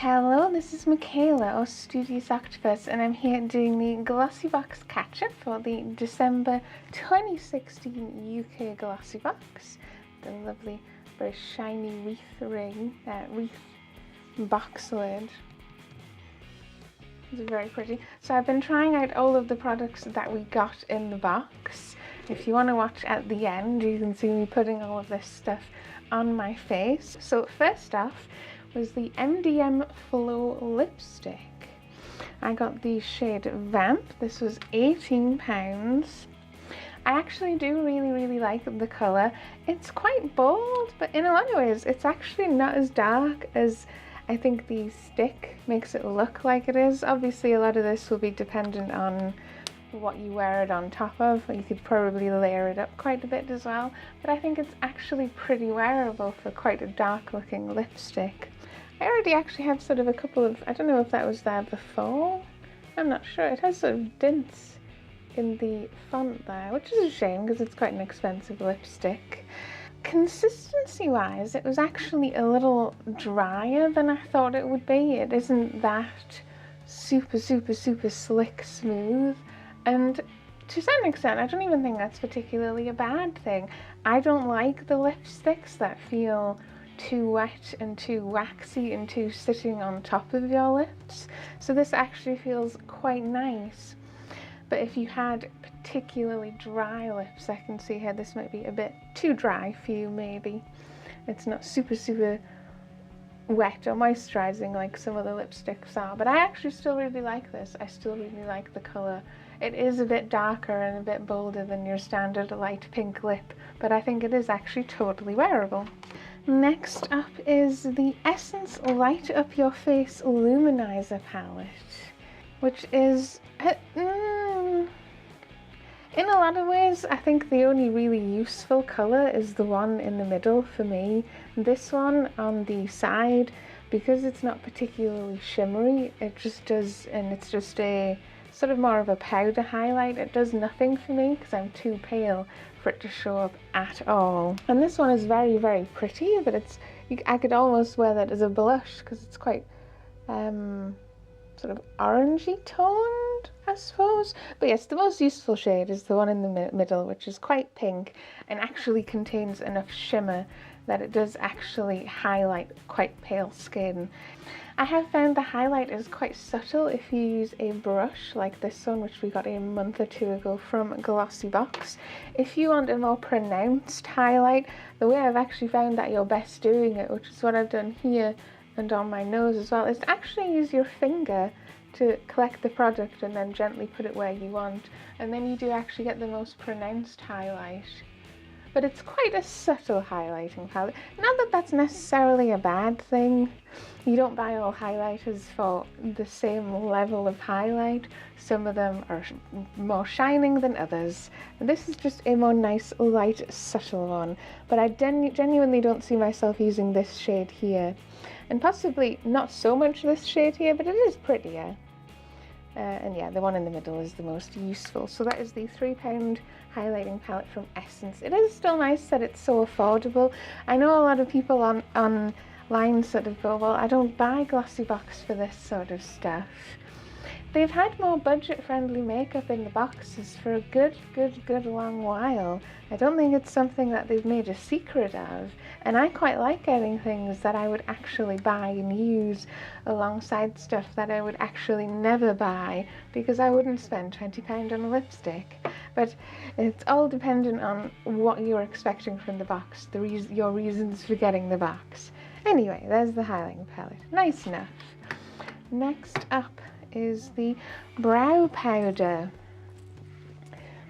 Hello, this is Michaela or Studious Octopus, and I'm here doing the GlossyBox catch-up for the December 2016 UK GlossyBox. The lovely, very shiny wreath box lid. It's very pretty. So I've been trying out all of the products that we got in the box. If you want to watch at the end, you can see me putting all of this stuff on my face. So first off was the mdmflow lipstick. I got the shade Vamp. This was £18. I actually do really like the colour. It's quite bold, but in a lot of ways it's actually not as dark as I think the stick makes it look like it is. Obviously a lot of this will be dependent on what you wear it on top of. You could probably layer it up quite a bit as well, but I think it's actually pretty wearable for quite a dark looking lipstick. I already actually have sort of a couple of, I don't know if that was there before, I'm not sure. It has sort of dints in the font there, which is a shame because it's quite an expensive lipstick. Consistency wise, it was actually a little drier than I thought it would be. It isn't that super slick smooth, and to some extent I don't even think that's particularly a bad thing. I don't like the lipsticks that feel too wet and too waxy and too sitting on top of your lips, so this actually feels quite nice. But if you had particularly dry lips, I can see here this might be a bit too dry for you maybe. It's not super wet or moisturizing like some of the lipsticks are, but I actually still really like this. I still really like the colour. It is a bit darker and a bit bolder than your standard light pink lip, but I think it is actually totally wearable. Next up is the Essence Light Up Your Face Luminizer palette, which is, in a lot of ways, I think the only really useful colour is the one in the middle for me. This one on the side, because it's not particularly shimmery, it just does, and it's just a sort of more of a powder highlight. It does nothing for me because I'm too pale for it to show up at all. And this one is very pretty, but it's, I could almost wear that as a blush because it's quite sort of orangey toned, I suppose. But yes, the most useful shade is the one in the middle, which is quite pink and actually contains enough shimmer that it does actually highlight quite pale skin. I have found the highlight is quite subtle if you use a brush like this one, which we got a month or two ago from GlossyBox. If you want a more pronounced highlight, the way I've actually found that you're best doing it, which is what I've done here and on my nose as well, is to actually use your finger to collect the product and then gently put it where you want, and then you do actually get the most pronounced highlight. But it's quite a subtle highlighting palette. Not that that's necessarily a bad thing. You don't buy all highlighters for the same level of highlight. Some of them are more shining than others. And this is just a more nice, light, subtle one. But I genuinely don't see myself using this shade here. And possibly not so much this shade here, but it is prettier. And yeah, the one in the middle is the most useful. So that is the £3 highlighting palette from Essence. It is still nice that it's so affordable. I know a lot of people online sort of go, well, I don't buy GlossyBox for this sort of stuff. They've had more budget-friendly makeup in the boxes for a good long while. I don't think it's something that they've made a secret of, and I quite like getting things that I would actually buy and use alongside stuff that I would actually never buy, because I wouldn't spend £20 on a lipstick. But it's all dependent on what you're expecting from the box, your reasons for getting the box. Anyway, there's the highlighting palette. Nice enough. Next up is the brow powder.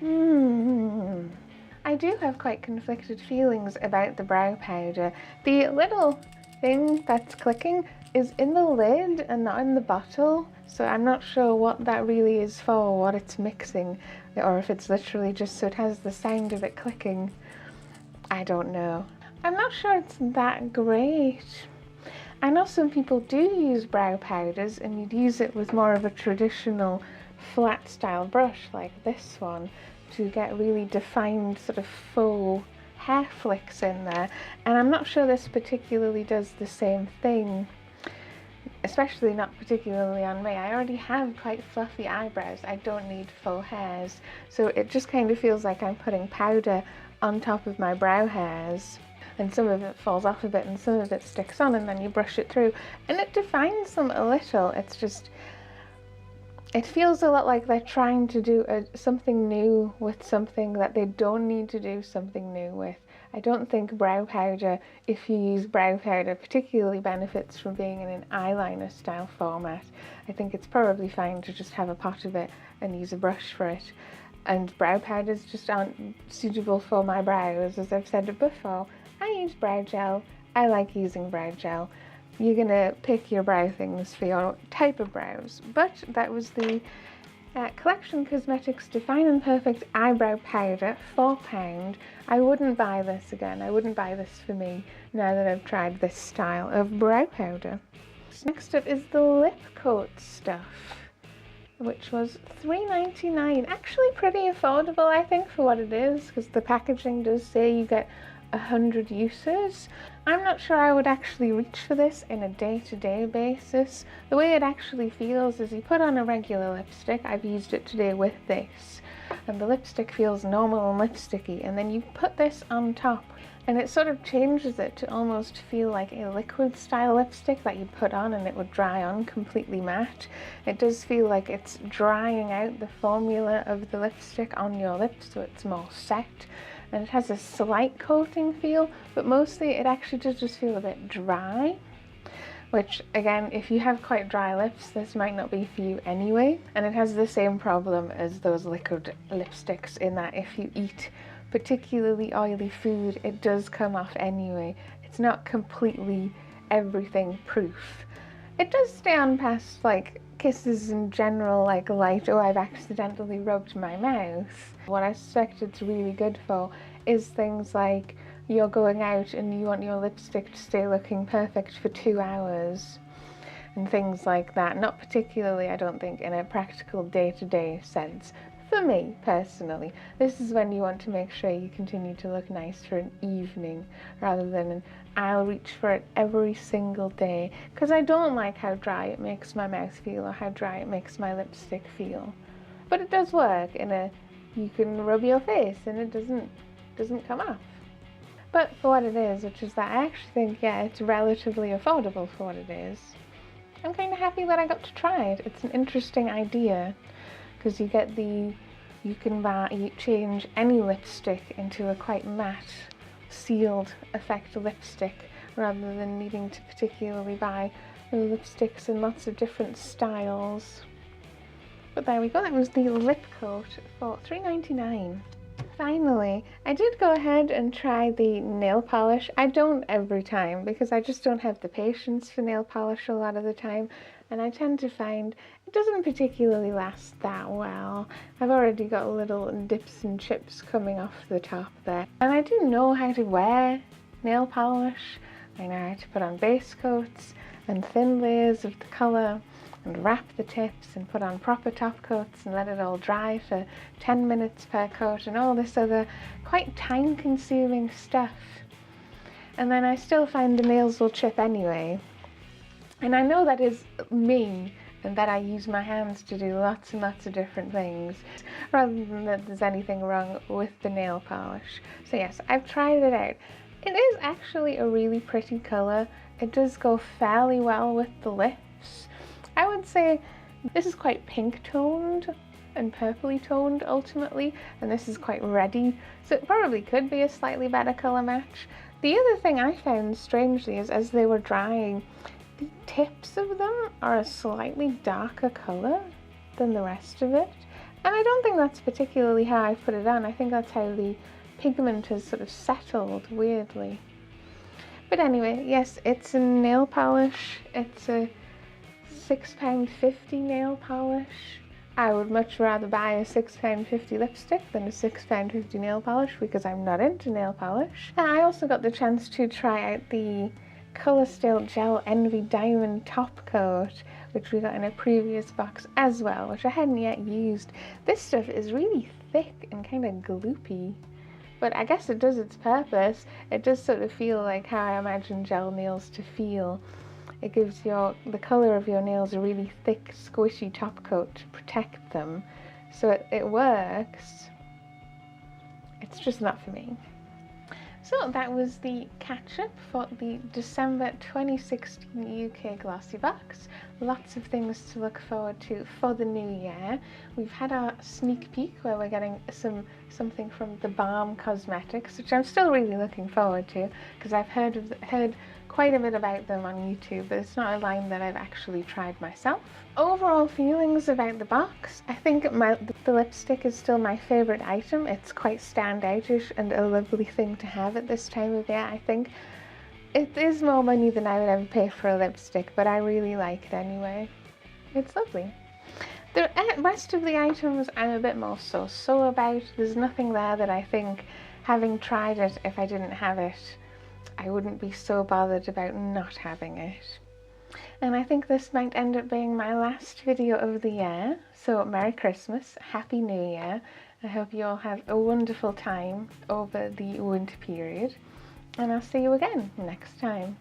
I do have quite conflicted feelings about the brow powder. The little thing that's clicking is in the lid and not in the bottle, so I'm not sure what that really is for, what it's mixing, or if it's literally just so it has the sound of it clicking. I don't know. I'm not sure it's that great. I know some people do use brow powders, and you'd use it with more of a traditional flat style brush like this one to get really defined sort of faux hair flicks in there, and I'm not sure this particularly does the same thing. especially not particularly on me. I already have quite fluffy eyebrows. I don't need full hairs, so it just kind of feels like I'm putting powder on top of my brow hairs, and some of it falls off a bit and some of it sticks on, and then you brush it through and it defines them a little. It's just, it feels a lot like they're trying to do something new with something that they don't need to do something new with. I don't think brow powder, if you use brow powder, particularly benefits from being in an eyeliner style format. I think it's probably fine to just have a pot of it and use a brush for it. And brow powders just aren't suitable for my brows, as I've said before. I use brow gel. I like using brow gel. You're gonna pick your brow things for your type of brows. But that was the Collection Cosmetics Define and Perfect Eyebrow Powder, £4. I wouldn't buy this again. I wouldn't buy this for me now that I've tried this style of brow powder. Next up is the lip coat stuff, which was $3.99. Actually pretty affordable, I think, for what it is, because the packaging does say you get 100 uses. I'm not sure I would actually reach for this in a day-to-day basis. The way it actually feels is you put on a regular lipstick. I've used it today with this, and the lipstick feels normal and lipsticky, and then you put this on top and it sort of changes it to almost feel like a liquid style lipstick that you put on and it would dry on completely matte. It does feel like it's drying out the formula of the lipstick on your lips, so it's more set. And it has a slight coating feel, but mostly it actually does just feel a bit dry, which again, if you have quite dry lips, this might not be for you anyway. And it has the same problem as those liquid lipsticks in that if you eat particularly oily food, it does come off anyway. It's not completely everything proof. It does stay on past like kisses in general, like light, oh, I've accidentally rubbed my mouth. What I suspect it's really good for is things like you're going out and you want your lipstick to stay looking perfect for 2 hours and things like that. Not particularly, I don't think, in a practical day-to-day sense. For me, personally, this is when you want to make sure you continue to look nice for an evening rather than an I'll reach for it every single day, because I don't like how dry it makes my mouth feel or how dry it makes my lipstick feel. But it does work in a, you can rub your face and it doesn't come off. But for what it is, which is that I actually think, yeah, it's relatively affordable for what it is. I'm kind of happy that I got to try it. It's an interesting idea, because you get the, you can change any lipstick into a quite matte, sealed effect lipstick, rather than needing to particularly buy lipsticks in lots of different styles. But there we go, that was the lip coat for $3.99. Finally, I did go ahead and try the nail polish. I don't every time, because I just don't have the patience for nail polish a lot of the time, and I tend to find it doesn't particularly last that well. I've already got little dips and chips coming off the top there. And I do know how to wear nail polish. I know how to put on base coats and thin layers of the colour and wrap the tips and put on proper top coats and let it all dry for 10 minutes per coat and all this other quite time consuming stuff. And then I still find the nails will chip anyway. And I know that is me, and that I use my hands to do lots and lots of different things, rather than that there's anything wrong with the nail polish. So yes, I've tried it out. It is actually a really pretty colour. It does go fairly well with the lips. I would say this is quite pink toned and purpley toned ultimately, and this is quite reddy, so it probably could be a slightly better colour match. The other thing I found strangely is as they were drying, the tips of them are a slightly darker colour than the rest of it. And I don't think that's particularly how I put it on. I think that's how the pigment has sort of settled weirdly. But anyway, yes, it's a nail polish. It's a £6.50 nail polish. I would much rather buy a £6.50 lipstick than a £6.50 nail polish, because I'm not into nail polish. And I also got the chance to try out the Colour Still Gel Envy Diamond Top Coat, which we got in a previous box as well, which I hadn't yet used. This stuff is really thick and kind of gloopy, but I guess it does its purpose. It does sort of feel like how I imagine gel nails to feel. it gives the colour of your nails a really thick, squishy top coat to protect them. So it works. It's just not for me. So that was the catch-up for the December 2016 UK GlossyBox. Lots of things to look forward to for the new year. We've had our sneak peek where we're getting something from the Balm Cosmetics, which I'm still really looking forward to because I've heard quite a bit about them on YouTube, but it's not a line that I've actually tried myself. Overall feelings about the box, I think the lipstick is still my favourite item. It's quite standoutish and a lovely thing to have at this time of year. I think it is more money than I would ever pay for a lipstick, but I really like it anyway. It's lovely. The rest of the items I'm a bit more so about. There's nothing there that I think, having tried it, if I didn't have it, I wouldn't be so bothered about not having it. And I think this might end up being my last video of the year. So Merry Christmas, Happy New Year. I hope you all have a wonderful time over the winter period. And I'll see you again next time.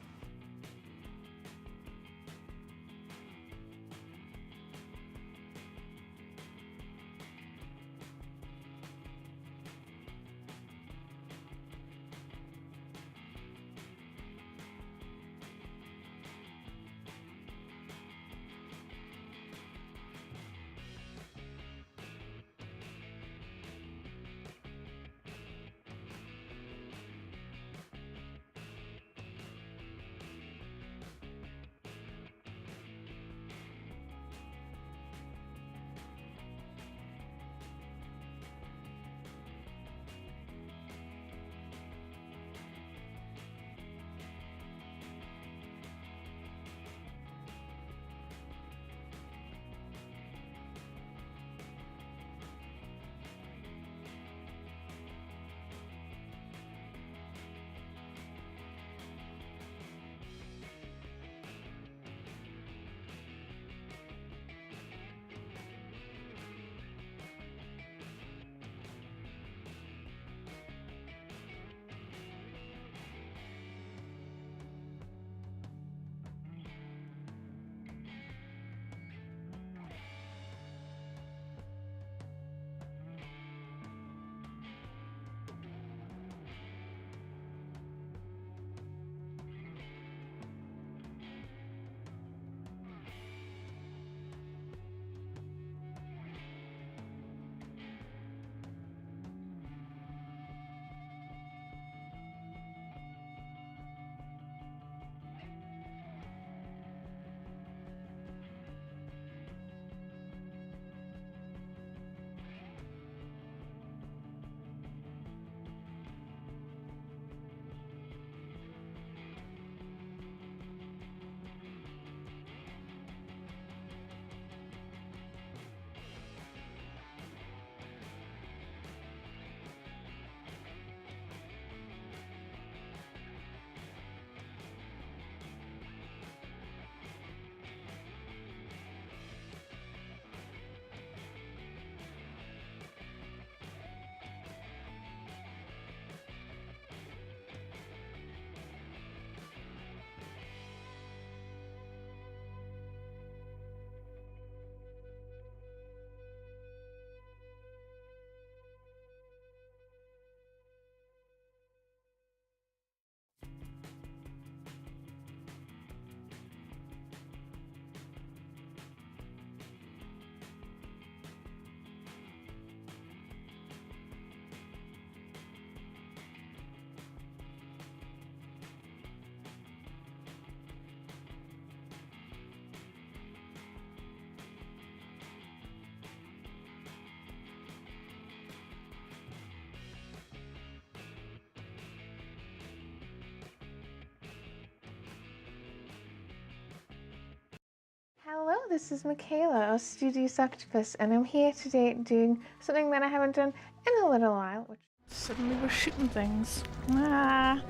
Hello, this is Michaela of Studios Octopus, and I'm here today doing something that I haven't done in a little while, which suddenly we're shooting things. Ah.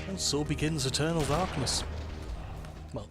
And so begins eternal darkness. Well,